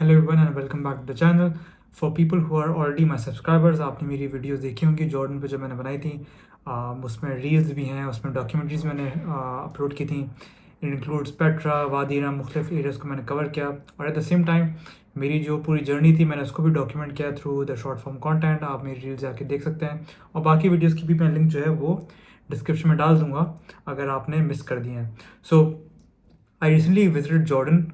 Hello everyone and welcome back to the channel. For people who are already my subscribers, आपने मेरी videos देखी होंगी Jordan पे जो मैंने बनाई थी। उसमें रील्स भी हैं, उसमें डॉक्यूमेंट्रीज मैंने अपलोड की थी। इट इंक्लूड्स पेट्रा, वादीना, मुख्तलिफ एरियाज़ को मैंने कवर किया और एट द सेम टाइम मेरी जो पूरी जर्नी थी मैंने उसको भी डॉक्यूमेंट किया through the short form content. आप मेरी रील्स जाके देख सकते हैं और बाकी वीडियोज़ की भी मैं लिंक जो है वो डिस्क्रिप्शन में डाल दूँगा अगर आपने मिस कर दिए हैं। So I recently visited Jordan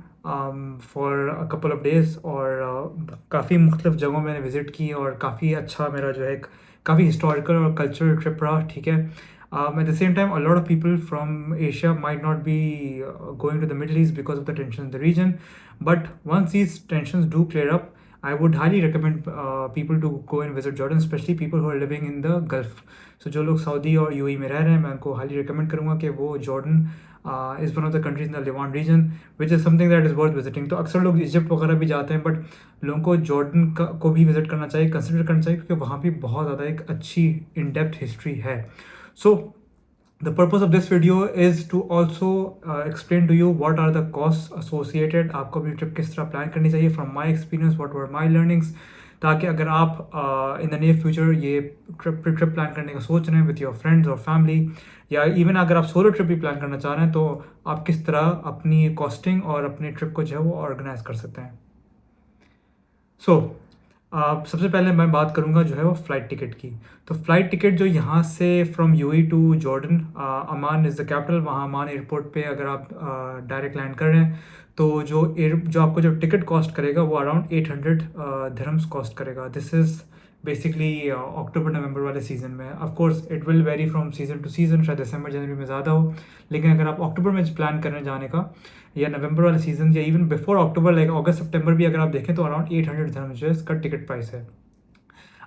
for a couple of days और काफ़ी मुख्तलिफ जगहों मैंने विज़िट की और काफ़ी अच्छा मेरा जो है एक काफ़ी हिस्टोरिकल और कल्चरल ट्रिप रहा, ठीक है। At the same time a lot of people from Asia might not be going to the Middle East because of the tension in the region, but once these tensions do clear up, I would highly recommend people to go and visit Jordan, especially people who are living in the Gulf. So जो लोग Saudi और UAE में रह रहे हैं, मैं उनको highly recommend करूँगा कि वो Jordan is one of the countries in the Levant region which is something that is worth visiting. तो अक्सर लोग इजिप्ट वगैरह भी जाते हैं, बट लोगों को जॉर्डन को भी विजिट करना चाहिए, कंसिडर करना चाहिए, क्योंकि वहाँ भी बहुत ज़्यादा एक अच्छी इन डेप्थ हिस्ट्री है। सो the purpose of this video is to also explain to you what are the costs associated, आपको अपनी ट्रिप किस तरह प्लान करनी चाहिए, from my experience what were my learnings, ताकि अगर आप इन द नियर फ्यूचर ये ट्रिप प्लान करने का सोच रहे हैं विथ योर फ्रेंड्स और फैमिली, या इवन अगर आप सोलो ट्रिप भी प्लान करना चाह रहे हैं, तो आप किस तरह अपनी कॉस्टिंग और अपनी ट्रिप को जो है वो ऑर्गेनाइज कर सकते हैं। सो सबसे पहले मैं बात करूंगा जो है वो फ़्लाइट टिकट की। तो फ़्लाइट टिकट जो यहाँ से from UAE to Jordan, Amman is the capital, वहाँ अमान एयरपोर्ट पे अगर आप डायरेक्ट लैंड कर रहे हैं तो जो आपको जो टिकट कॉस्ट करेगा वो अराउंड 800 दिरहम्स कॉस्ट करेगा। दिस इज़ बेसिकली अक्टूबर नवंबर वाले सीज़न में। Of course it will very from season two season, शायद दिसंबर जनवरी में ज़्यादा हो, लेकिन अगर आप अक्टूबर में प्लान करने जाने का या नवंबर वाले सीजन या इवन बिफोर अक्टूबर लाइक अगस्त सितंबर भी अगर आप देखें तो अराउंड 800 धर्म जो है इसका टिकट प्राइस है।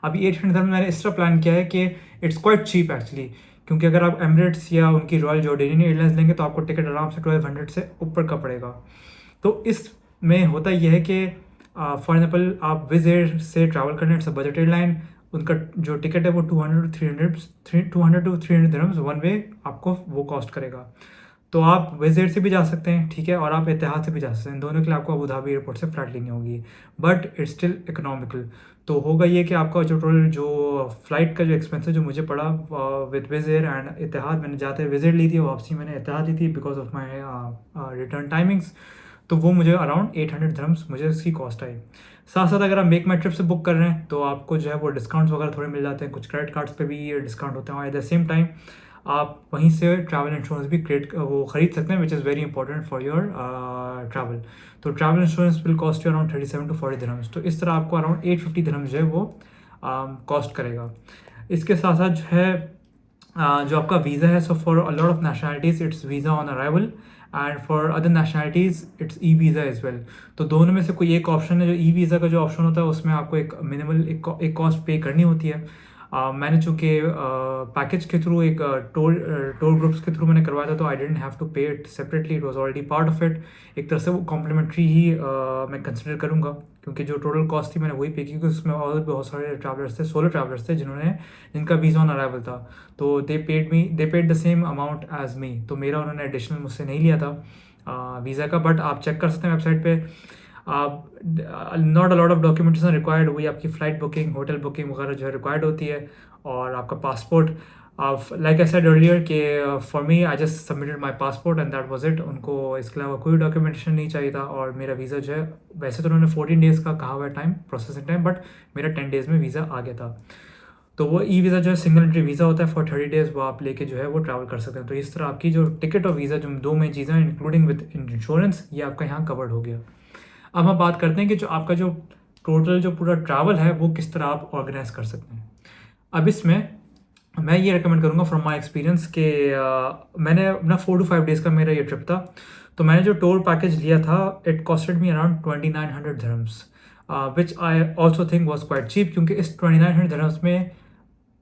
अभी 800 धर्म मैंने इस तरह प्लान किया है कि इट्स क्वाइट चीप एक्चुअली, क्योंकि अगर आप एमिरेट्स या उनकी रॉयल जॉर्डेनियन एयरलाइंस लेंगे तो आपको टिकट आराम से 1200 से ऊपर का पड़ेगा। तो इसमें होता यह है कि फॉर एग्जाम्पल आप विज़ एयर से ट्रैवल करना, इट्स अ बजट एयरलाइन, उनका जो टिकट है वो 200 टू 300 दिरहम्स वन वे आपको वो कॉस्ट करेगा। तो आप विज़ एयर से भी जा सकते हैं, ठीक है, और आप एतिहाद से भी जा सकते हैं। दोनों के लिए आपको अबू धाबी एयरपोर्ट से फ़्लाइट लेनी होगी, बट इट्स स्टिल इकोनॉमिकल। तो होगा ये कि आपका जो टोटल जो फ़्लाइट का जो एक्सपेंस है जो मुझे पड़ा विद विज़ एयर एंड एतिहाद, मैंने जाते विज़ एयर ली थी, वापसी मैंने एतिहाद ली थी because of my return timings, तो वो मुझे अराउंड 800 दिरहम्स मुझे इसकी कॉस्ट आई। साथ साथ अगर आप मेक माई ट्रिप से बुक कर रहे हैं तो आपको जो है वो डिस्काउंट्स वगैरह थोड़े मिल जाते हैं, कुछ क्रेडिट कार्ड्स पे भी डिस्काउंट होते हैं, और एट द सेम टाइम आप वहीं से ट्रैवल इंश्योरेंस भी ख़रीद सकते हैं, which is very important for your travel. तो travel insurance will cost you around 37 to 40 dirhams. तो इस तरह आपको अराउंड 850 दिरहम्स जो है वो कॉस्ट करेगा। इसके साथ साथ जो है जो आपका वीज़ा है, so for a lot of nationalities it's visa on arrival and for other nationalities it's e visa as well. तो दोनों में से कोई एक ऑप्शन है, जो ई वीज़ा का जो ऑप्शन होता है उसमें आपको एक मिनिमल एक कॉस्ट पे करनी होती है। मैंने चूँकि पैकेज के थ्रू एक टूर ग्रुप्स के थ्रू मैंने करवाया था, तो आई didn't have to pay it separately, it was already part of it. एक तरह से वो कॉम्प्लीमेंट्री ही मैं कंसिडर करूँगा, क्योंकि जो टोटल कॉस्ट थी मैंने वही पे की, क्योंकि उसमें और भी बहुत सारे ट्रैवलर्स थे, सोलो ट्रैवलर्स थे जिनका वीज़ा ऑन अराइवल था। तो they paid the same amount as me, तो मेरा उन्होंने एडिशनल मुझसे नहीं लिया था वीज़ा का। बट आप चेक कर सकते हैं वेबसाइट पे, आप not a lot of documentation required, वही आपकी फ़्लाइट बुकिंग, होटल बुकिंग वगैरह जो है रिक्वायर्ड होती है, और आपका passport. Like I said earlier कि for me I just submitted my passport and that was it. उनको इसके अलावा कोई डॉक्यूमेंटेशन नहीं चाहिए था, और मेरा वीज़ा जो है, वैसे तो उन्होंने 14 डेज़ का कहा हुआ है टाइम, प्रोसेसिंग टाइम, बट मेरा 10 डेज़ में वीज़ा आ गया था। तो वो ई वीज़ा जो है सिंगल एंट्री वीज़ा होता है, फॉर 30 डेज़ वो आप लेके जो है वो ट्रैवल कर सकते हैं। तो इस तरह आपकी जो टिकट और वीज़ा, जो दो मेन चीज़ें हैं इंक्लूडिंग विद इंश्योरेंस, ये आपका यहाँ कवर्ड हो गया। अब हम बात करते हैं कि जो आपका जो टोटल जो पूरा ट्रैवल है वो किस तरह आप ऑर्गेनाइज कर सकते हैं। अब इसमें मैं ये रिकमेंड करूँगा फ्रॉम माय एक्सपीरियंस कि मैंने अपना 4 to 5 डेज़ का मेरा ये ट्रिप था, तो मैंने जो टूर पैकेज लिया था it costed me around 2900 dirhams, which I also think was quite cheap, क्योंकि इस 2900 दिरहम्स में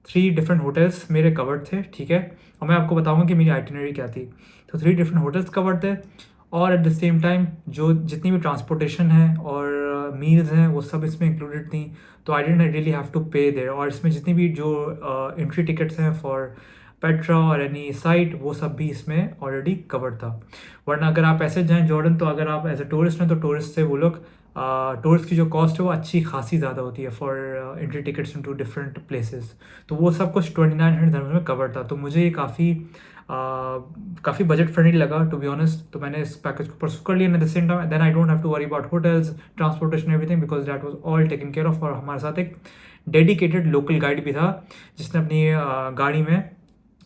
3 डिफरेंट होटल्स मेरे कवर्ड थे, ठीक है। और मैं आपको बताऊंगा कि मेरी आइटिनरी क्या थी। तो 3 डिफरेंट होटल्स कवर्ड थे, और एट द सेम टाइम जो जितनी भी ट्रांसपोर्टेशन है और मील्स हैं वो सब इसमें इंक्लूडेड थी। तो आई डेंट रियली हैव टू पे देयर, और इसमें जितनी भी जो एंट्री टिकट्स हैं फॉर पेट्रा और एनी साइट, वो सब भी इसमें ऑलरेडी कवर्ड था। वरना अगर आप ऐसे जाएँ जॉर्डन, तो अगर आप एज ए टूरिस्ट हैं तो टूरिस्ट से वो लोग टूर्स की जो कॉस्ट है वो अच्छी खासी ज़्यादा होती है for entry tickets into different places. तो वो सब कुछ 2900 dirhams में कवर था, तो मुझे ये काफ़ी बजट फ्रेंडली लगा टू बी ऑनेस्ट। तो मैंने इस पैकेज को परसू कर लिया। At the same time then I don't have to worry about hotels, transportation, everything, because that was all taken care of. और हमारे साथ एक डेडिकेटेड लोकल गाइड भी था जिसने अपनी गाड़ी में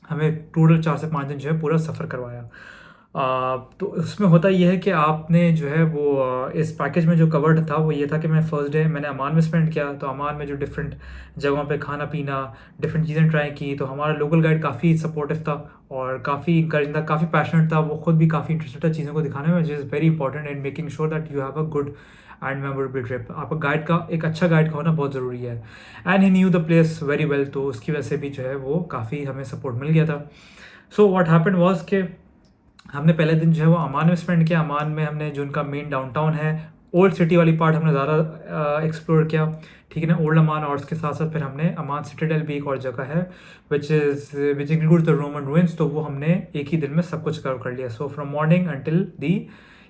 हमें टोटल 4 से 5 दिन जो है पूरा सफ़र करवाया। तो उसमें होता ये है कि आपने जो है वो इस पैकेज में जो कवर्ड था वो ये था कि मैं फर्स्ट डे मैंने अमान में स्पेंड किया। तो अमान में जो डिफरेंट जगहों पे खाना पीना, डिफरेंट चीज़ें ट्राई की। तो हमारा लोकल गाइड काफ़ी सपोर्टिव था और काफ़ी इंकरेजिंग था, काफ़ी पैशनेट था। वो खुद भी काफ़ी इंटरेस्टेड था चीज़ों को दिखाने में, विच is very important in making sure that you have a good and memorable trip. आपका गाइड का एक अच्छा गाइड का होना बहुत ज़रूरी है। And he new the place very well, तो उसकी वजह से भी जो है वो काफ़ी हमें सपोर्ट मिल गया था। सो व्हाट हैपेंड वाज कि हमने पहले दिन जो है वो अमान में स्पेंड किया। अमान में हमने जो उनका मेन डाउनटाउन है, ओल्ड सिटी वाली पार्ट हमने ज़्यादा एक्सप्लोर किया, ठीक है ना, ओल्ड अमान। और उसके साथ साथ फिर हमने अमान सिटाडेल भी एक और जगह है which include the Roman ruins, तो वो हमने एक ही दिन में सब कुछ कवर कर लिया। So from morning until the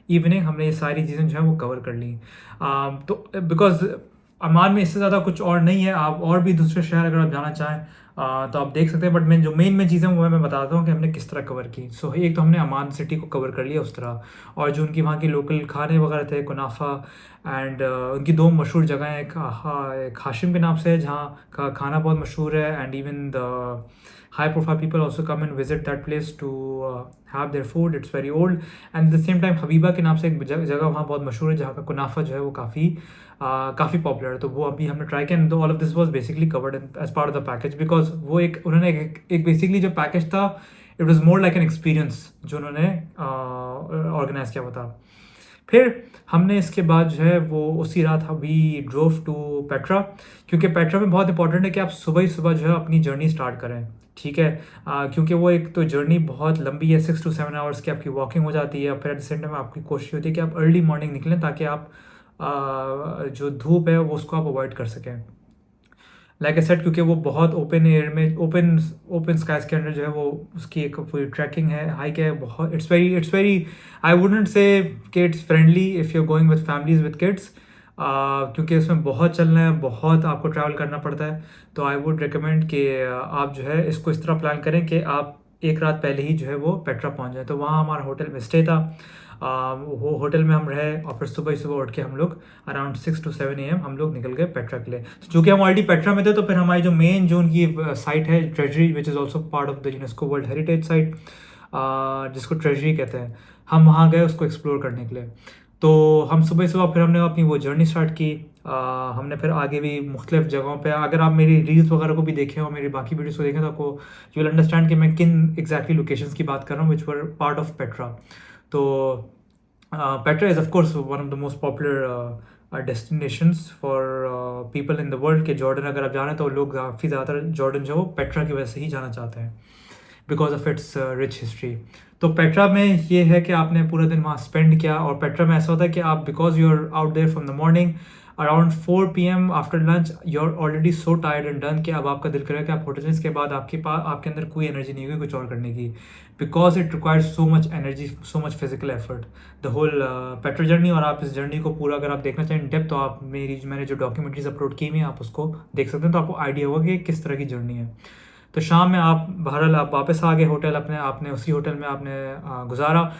evening हमने ये सारी चीज़ें जो है वो कवर कर ली। तो बिकॉज अमान में इससे ज़्यादा कुछ और नहीं है। आप और भी दूसरे शहर अगर आप जाना चाहें तो आप देख सकते हैं, बट मैं जो मेन चीज़ें वो मैं बताता हूँ कि हमने किस तरह कवर की। सो एक तो हमने अमान सिटी को कवर कर लिया उस तरह, और जो उनकी वहाँ की लोकल खाने वगैरह थे, कुनाफा एंड उनकी 2 मशहूर जगह हैं, एक हाशिम के नाम से है जहाँ का खाना बहुत मशहूर है, and even the high profile people also come and visit that place to have their food. It's very old, and at the same time Habiba के नाम से एक जगह वहाँ बहुत मशहूर है जहाँ का कुनाफा जो है वो काफ़ी पॉपुलर है। तो वो अभी हमने ट्राई किया, and all of this was basically covered as part of the package, because वो उन्होंने एक बेसिकली जो पैकेज था, it was more like an experience जो उन्होंने ऑर्गेनाइज किया हुआ था। फिर हमने इसके बाद जो है वो उसी रात वी ड्रोव टू पेट्रा, क्योंकि पेट्रा में बहुत इंपॉर्टेंट है कि आप सुबह ही सुबह जो है अपनी जर्नी स्टार्ट करें, ठीक है। क्योंकि वो एक तो जर्नी बहुत लंबी है, 6 to 7 आवर्स की आपकी वॉकिंग हो जाती है। फिर एट द सेम टाइम आपकी कोशिश होती है कि आप अर्ली मॉर्निंग निकलें ताकि आप जो धूप है वो उसको आप अवॉइड कर सकें। लाइक आई सेड, क्योंकि वो बहुत ओपन एयर में ओपन स्काइज के अंदर जो है वो उसकी एक पूरी ट्रैकिंग है, हाइक है, बहुत it's very I wouldn't say कि it's friendly if you are going with families with kids, क्योंकि इसमें बहुत चलना है, बहुत आपको ट्रैवल करना पड़ता है। तो आई वुड रिकमेंड कि आप जो है इसको इस तरह प्लान करें कि आप एक रात पहले ही जो है वो पेट्रा पहुंच जाए। तो वहाँ हमारा होटल में स्टे था, वो होटल में हम रहे, और फिर सुबह ही सुबह उठ के हम लोग अराउंड 6 to 7 AM हम लोग निकल गए पेट्रा के लिए। चूँकि हम ऑलरेडी पेट्रा में थे, तो फिर हमारी जो मेन जो उनकी साइट है treasury, which is also part of the UNESCO world heritage site, जिसको ट्रेजरी कहते हैं, हम वहाँ गए उसको एक्सप्लोर करने के लिए। तो हम सुबह सुबह फिर हमने अपनी वो जर्नी स्टार्ट की। हमने फिर आगे भी मुख्तलिफ जगहों पे, अगर आप मेरी रील्स वगैरह को भी देखें और मेरी बाकी वीडियोस को देखें तो आपको यू विल अंडरस्टैंड कि मैं किन एग्जैक्टली लोकेशंस की बात कर रहा हूँ विच वर पार्ट ऑफ पेट्रा। तो Petra is of course one of the most popular destinations for people in the world. के जॉर्डन अगर आप जाना तो लोग काफ़ी ज़्यादातर जॉर्डन जो पेट्रा की वजह से ही जाना चाहते हैं, because of its rich history. तो पेट्रा में ये है कि आपने पूरा दिन वहाँ स्पेंड किया, और पेट्रा में ऐसा होता है कि आप because you are out there from the morning around 4 PM after lunch you are already so tired and done कि अब आपका दिल करे कि आप होटल में, इसके बाद आपके अंदर कोई एनर्जी नहीं होगी कुछ और करने की, because it requires so much energy, so much physical effort the whole Petra journey. और आप इस जर्नी को पूरा अगर आप देखना चाहें डेप्थ, तो आप मैंने जो डॉक्यूमेंट्रीज अपलोड की हुई हैं आप उसको देख सकते हैं, तो आपको आइडिया होगा कि किस तरह की जर्नी है। तो शाम में आप बहरहाल आप वापस आ गए होटल अपने, आपने उसी होटल में आपने गुजारा।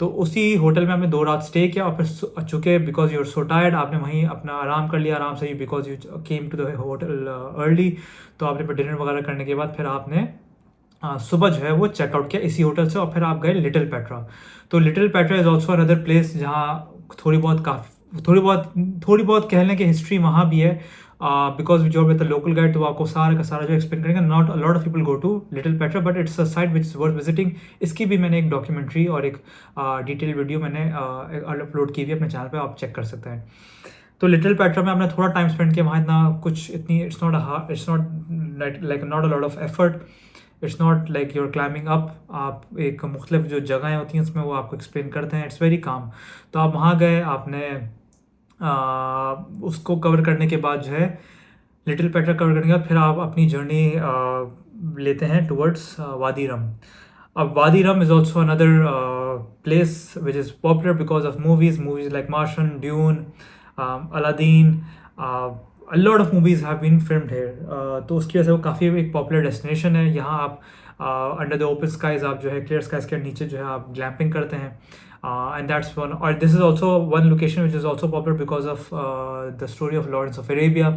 तो उसी होटल में आपने 2 रात स्टे किया, और फिर चूँकि because you are so tired आपने वहीं अपना आराम कर लिया आराम से, because you came to the hotel early. तो आपने फिर डिनर वगैरह करने के बाद फिर आपने सुबह जो है वो चेकआउट किया इसी होटल से, और फिर आप गए लिटिल पेट्रा। तो little Petra is also another place जहाँ थोड़ी बहुत कह लें कि हिस्ट्री वहाँ भी है, बिकॉज जो विद द लोकल गाइड तो आपको सारा का सारा जो एक्सप्लेन करेंगे। Not a lot of people go to little Petra, but it's a site which is worth visiting. इसकी भी मैंने एक डॉक्यूमेंट्री और एक डिटेल वीडियो मैंने अपलोड की हुई है अपने चैनल पे, आप चेक कर सकते हैं। तो लिटिल पेट्रा में आपने थोड़ा टाइम स्पेंड किया, वहाँ it's not like not a lot of effort, it's not like you're climbing up. आप एक मुख्तलिफ जो जगहें होती हैं उसमें वो आपको एक्सप्लेन करते हैं, इट्स वेरी काम। तो आप वहाँ गए, आपने उसको कवर करने के बाद जो है लिटिल पेट्रा कवर करने के बाद फिर आप अपनी जर्नी लेते हैं टुवर्ड्स वादी रम। अब Wadi Rum is also another place which is popular because of movies like Martian, Dune, Aladdin, a lot of movies have been filmed here. तो उसकी वजह से वो काफ़ी एक पॉपुलर डेस्टिनेशन है। यहाँ आप अंडर द ओपन स्काइज, आप जो है क्लियर स्काइज के नीचे जो है आप ग्लैम्पिंग करते हैं। एंड दैट्स वन, और this is also one location which is also popular because of the story of Lawrence of Arabia.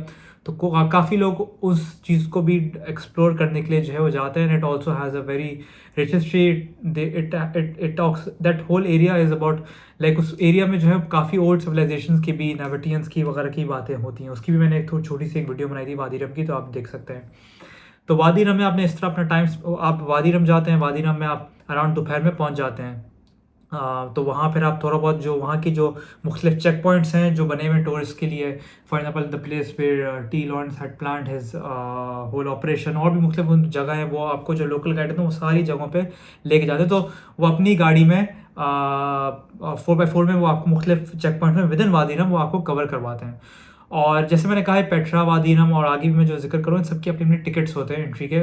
तो काफ़ी लोग उस चीज़ को भी एक्सप्लोर करने के लिए जो है वो जाते हैं। It also has a very rich history. It talks that whole area is about, like उस एरिया में जो है काफ़ी ओल्ड सिविलाइजेशन की भी, नाबाटियंस की वगैरह की बातें होती हैं। उसकी भी मैंने एक थोड़ी छोटी सी एक वीडियो बनाई थी वादी रम की, तो आप देख सकते हैं। तो वादी रम में आपने इस तरह अपना टाइम, आप वादी रम जाते हैं, वादी रम में आप अराउंड दोपहर में पहुंच जाते हैं। तो वहाँ फिर आप थोड़ा बहुत जो वहाँ की जो मुख्तलिफ चेक पॉइंट्स हैं जो बने हुए हैं टूरिस्ट के लिए, for example the place where T Lawrence had planned his whole operation, और भी मुख्तलिफ जगह हैं, वो आपको जो लोकल गाइड है तो वो सारी जगहों पे लेके जाते हैं। तो वो अपनी गाड़ी में 4x4 में वो आपको मुख्तलिफ चेक पॉइंट में विद इन वादी रम वो आपको कवर करवाते हैं। और जैसे मैंने कहा है पेट्रा, वादी रम और आगे भी मैं जो जिक्र करूँ, इन सबकी अपनी अपनी टिकट्स होते हैं एंट्री के,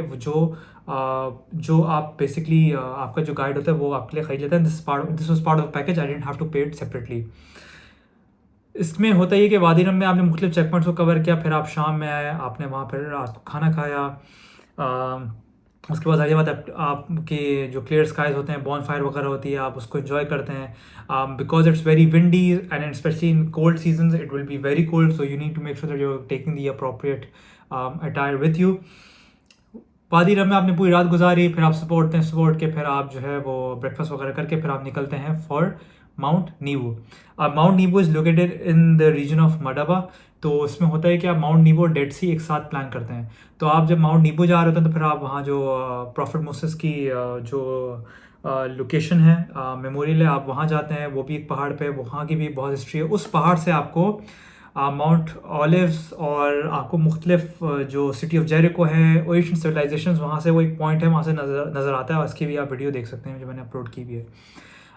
जो आप बेसिकली आपका जो गाइड होता है वो आपके लिए खरीद लेता है। This was part of package, I didn't have to pay it separately. इसमें होता ही है कि वादी रम में आपने मुख्तलिफ चेक पॉइंट्स को कवर किया, फिर आप शाम में आए, आपने वहाँ पर रात को खाना खाया। उसके बाद जाहिर बात है आपके जो क्लियर स्काइज होते हैं, बॉन फायर वगैरह होती है, आप उसको इन्जॉय करते हैं। Because it's very windy and specially in cold season it will be very cold, so you need to make sure that you are taking the appropriate attire with you. Wadi Rum में आपने पूरी रात गुजारी, फिर आप सुबह उठ के फिर आप जो है वो ब्रेकफास्ट वगैरह करके फिर आप निकलते हैं for Mount Nebo. Mount Nebo is located in the region of Madaba. तो उसमें होता है कि आप माउंट नीवो और डेड सी एक साथ प्लान करते हैं। तो आप जब माउंट नीवो जा रहे होते हैं तो फिर आप वहाँ जो प्रॉफिट मोसेस की जो लोकेशन है, मेमोरियल है, आप वहाँ जाते हैं। वो भी एक पहाड़ पे, वहाँ की भी बहुत हिस्ट्री है। उस पहाड़ से आपको माउंट ऑलिव्स और आपको मुख्तलिफ जो सिटी ऑफ जेरिको है, एशियन सिविलाइजेशन, वहाँ से वो एक पॉइंट है, वहाँ से नज़र आता है। उसकी भी आप वीडियो देख सकते हैं जो मैंने अपलोड की भी है।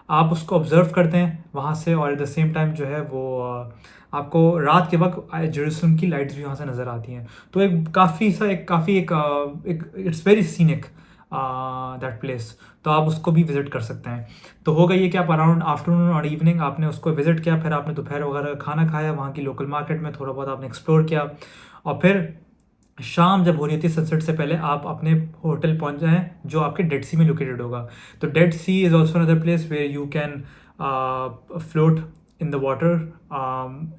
आप उसको ऑब्ज़र्व करते हैं वहाँ से, और एट द सेम टाइम जो है वो आपको रात के वक्त जेरूसलम की लाइट्स भी वहाँ से नज़र आती हैं। तो एक काफ़ी एक it's very scenic that place. तो आप उसको भी विज़िट कर सकते हैं। तो हो गई है कि आप अराउंड आफ्टरनून और इवनिंग आपने उसको विज़िट किया, फिर आपने दोपहर वगैरह खाना खाया, वहाँ की लोकल मार्केट में थोड़ा बहुत आपने एक्सप्लोर किया, और फिर शाम जब हो रही थी सनसेट से पहले आप अपने होटल पहुंच जाएं जो आपके डेड सी में लोकेटेड होगा। तो Dead Sea is also another place where you can float in the water.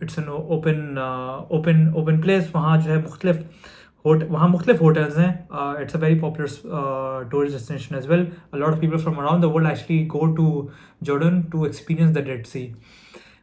It's an open place. वहाँ जो है वहाँ मुख्तलिफ होटल्स हैं। It's a very popular tourist destination as well. A lot of people from around the world actually go to Jordan to experience the Dead Sea.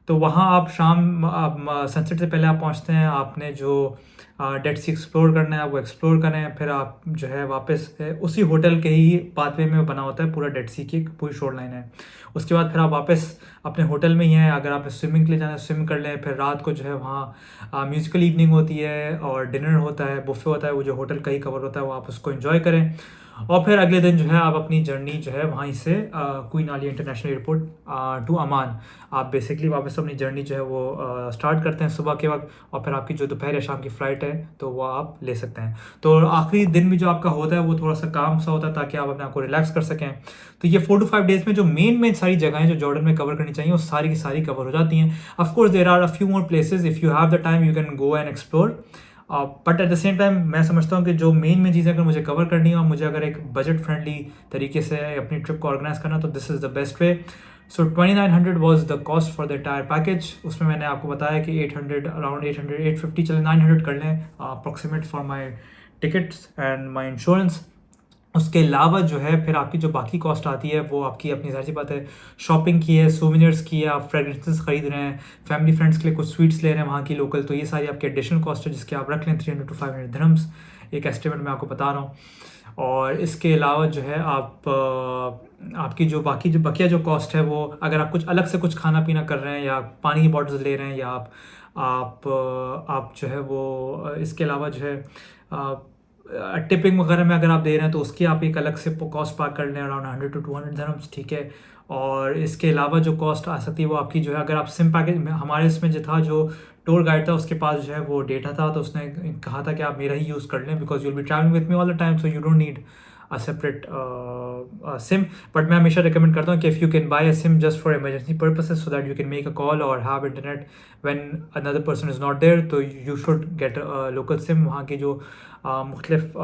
तो वहाँ आप sunset से पहले आप पहुँचते हैं, आपने जो डेड सी एक्सप्लोर करना है वो एक्सप्लोर करें, फिर आप जो है वापस उसी होटल के ही पाथवे में बना होता है पूरा डेड सी की पूरी शोर लाइन है। उसके बाद फिर आप वापस अपने होटल में ही हैं। अगर आपने स्विमिंग के लिए जाना है स्विम कर लें। फिर रात को जो है वहाँ म्यूज़िकल इवनिंग होती है और डिनर होता है, बुफे होता है, वो जो होटल का ही कवर होता है, वो आप उसको इन्जॉय करें। और फिर अगले दिन जो है आप अपनी जर्नी जो है वहीं से Queen Alia International Airport to Amman, आप बेसिकली वापस अपनी जर्नी जो है वो स्टार्ट करते हैं सुबह के वक्त, और फिर आपकी जो दोपहर या शाम की फ़्लाइट है तो वो आप ले सकते हैं। तो आखिरी दिन भी जो आपका होता है वो थोड़ा सा काम सा होता है ताकि आप अपने आप को रिलैक्स कर सकें। तो ये 4 to 5 डेज़ में जो मेन सारी जगहें जो जॉर्डन में कवर करनी चाहिए वो सारी की सारी कवर हो जाती हैं। Of course there are a few more places, if you have the time you can go and explore. But at the same time मैं समझता हूँ कि जो मेन चीज़ें अगर मुझे कवर करनी है और मुझे अगर एक बजट फ्रेंडली तरीके से अपनी ट्रिप को ऑर्गेनाइज करना, तो this is the best way. So 2900 was the cost for the entire package. उसमें मैंने आपको बताया कि 800 अराउंड 850 चले 900 कर लें approximate for my tickets and my insurance. उसके अलावा जो है फिर आपकी जो बाकी कॉस्ट आती है वो आपकी अपनी ज़ाहिर सी बात है शॉपिंग की है, सोविनियर्स की है, आप फ्रेगरेंसेस ख़रीद रहे हैं, फैमिली फ्रेंड्स के लिए कुछ स्वीट्स ले रहे हैं वहाँ की लोकल, तो ये सारी आपकी एडिशनल कॉस्ट है जिसके आप रख लें 300 to 500 दिरहम्स, एक एस्टिमेट मैं आपको बता रहा हूँ। और इसके अलावा जो है आपकी जो बकिया जो कॉस्ट है वो अगर आप कुछ अलग से कुछ खाना पीना कर रहे हैं या पानी की बॉटल्स ले रहे हैं या आप जो है वो इसके अलावा जो है टिपिंग वगैरह में अगर आप दे रहे हैं तो उसकी आप एक अलग से कॉस्ट पार कर लें अराउंड 100 to 200 दिरहम्स, ठीक है। और इसके अलावा जो कॉस्ट आ सकती है वो आपकी जो है अगर आप सिम पैकेज में, हमारे इसमें जो था जो टूर गाइड था उसके पास जो है वो डेटा था, तो उसने कहा था कि आप मेरा ही यूज़ कर लें because you will be travelling with me all the time, so you don't need separate SIM, but मैं हमेशा रिकमेंड करता हूँ कि if you can buy a SIM just for emergency purposes so that you can make a call और have internet when another person is not there, तो you should get local SIM. वहाँ की जो मुख्तलिफ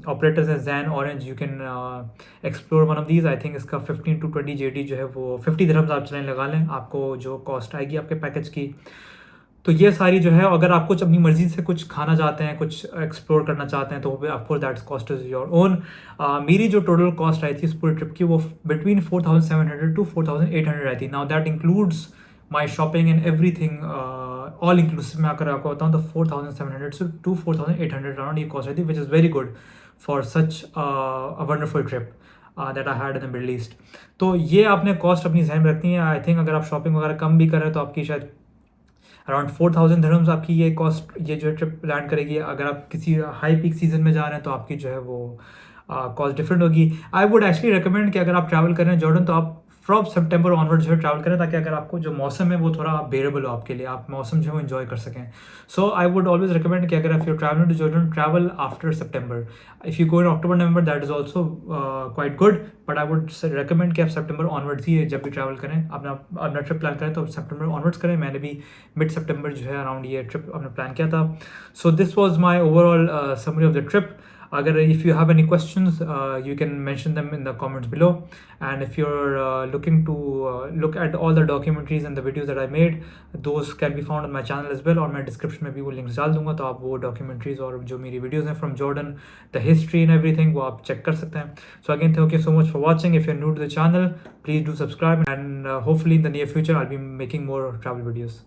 operators हैं, Zain, Orange, you can explore one of these. I think इसका 15 to 20 JD जो है वो 50 दिरहम्स आप चलाने लगा लें, आपको जो कॉस्ट आएगी आपके पैकेज की। तो ये सारी जो है, अगर आप कुछ अपनी मर्ज़ी से कुछ खाना चाहते हैं, कुछ एक्सप्लोर करना चाहते हैं, तो of course that's cost is your own. मेरी जो टोटल कॉस्ट आई थी इस पूरे ट्रिप की वो बिटवीन 4700 to 4800 आई थी। Now that includes my shopping and every thing, all inclusive मैं अगर आपको बताऊँ तो 4700 to 4800 अराउंड ये कॉस्ट आई थी, विच is very good for such a wonderful trip that I had in the Middle east. तो ये आपने कॉस्ट अपनी जहन में रखनी है। आई थिंक अगर आप शॉपिंग वगैरह कम भी कर रहे हैं तो आपकी शायद अराउंड 4000 दिरहम्स आपकी ये कॉस्ट, ये जो है ट्रिप लैंड करेगी। अगर आप किसी हाई पीक सीजन में जा रहे हैं तो आपकी जो है वो कॉस्ट डिफरेंट होगी। आई वुड एक्चुअली रिकमेंड कि अगर आप ट्रैवल कर रहे हैं जॉर्डन तो आप फ्रॉम सितंबर ऑनवर्ड जो है ट्रैवल करें, ताकि अगर आपको जो मौसम है वो थोड़ा बेरेबल हो आपके लिए, आप मौसम जो है वो इन्जॉय कर सकें। So I would always recommend कि अगर आप you travelling to Jordan, travel after September. If you go in October November that is also quite good, but I would recommend कि आप सितंबर ऑनवर्ड्स ही जब भी ट्रैवल करें, अपना ट्रिप प्लान करें तो सितंबर ऑनवर्ड्स करें। मैंने भी मिड सितंबर जो है अराउंड ये ट्रिप अपने प्लान किया था। So this was my overall summary of the trip. Agar if you have any questions, you can mention them in the comments below. And if you're looking to look at all the documentaries and the videos that I made, those can be found on my channel as well, और मैं description में भी वो links डाल दूंगा, तो आप वो documentaries और जो मेरी videos हैं from Jordan, the history and everything, वो आप check कर सकते हैं। So again, thank you so much for watching. If you're new to the channel, please do subscribe, and hopefully in the near future I'll be making more travel videos.